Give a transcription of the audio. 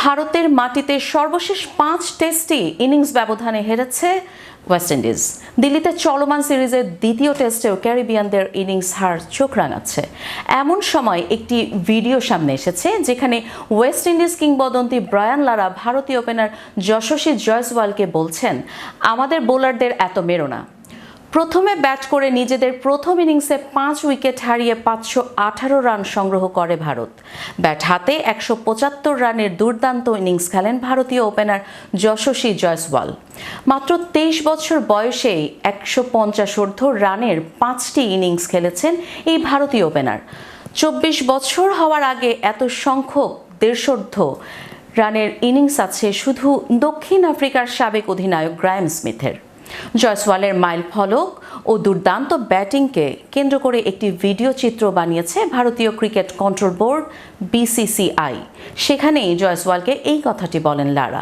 ভারতের মাটিতে সর্বশেষ 5 টেস্টে ইনিংস ব্যবধানে হেরেছে ওয়েস্ট ইন্ডিজ। দিল্লিতে চলমান সিরিজের দ্বিতীয় টেস্টেও ক্যারিবিয়ানদের ইনিংস হার চোখ রাঙাচ্ছে। এমন সময় একটি ভিডিও সামনে এসেছে যেখানে ওয়েস্ট ইন্ডিজ কিংবদন্তি ব্রায়ান লারা ভারতীয় ওপেনার যশস্বী জয়সওয়ালকে বলছেন, আমাদের বোলারদের এত মেরো না। প্রথমে ব্যাট করে নিজেদের প্রথম ইনিংসে 5 উইকেট হারিয়ে 518 রান সংগ্রহ করে ভারত। ব্যাট হাতে 175 রানের দুর্দান্ত ইনিংস খেলেন ভারতীয় ওপেনার যশস্বী জয়সওয়াল। মাত্র 23 বছর বয়সেই 150 রানের 5টি ইনিংস খেলেছেন এই ভারতীয় ওপেনার। 24 বছর হওয়ার আগে এত সংখ্যক 150 রানের ইনিংস আছে শুধু দক্ষিণ আফ্রিকার সাবেক অধিনায়ক গ্রায়াম স্মিথের। জয়সওয়ালের মাইল ফলক ও দুর্দান্ত ব্যাটিংকে কেন্দ্র করে একটি ভিডিও চিত্র বানিয়েছে ভারতীয় ক্রিকেট কন্ট্রোল বোর্ড BCCI। সেখানেই জয়সওয়ালকে এই কথাটি বলেন লারা।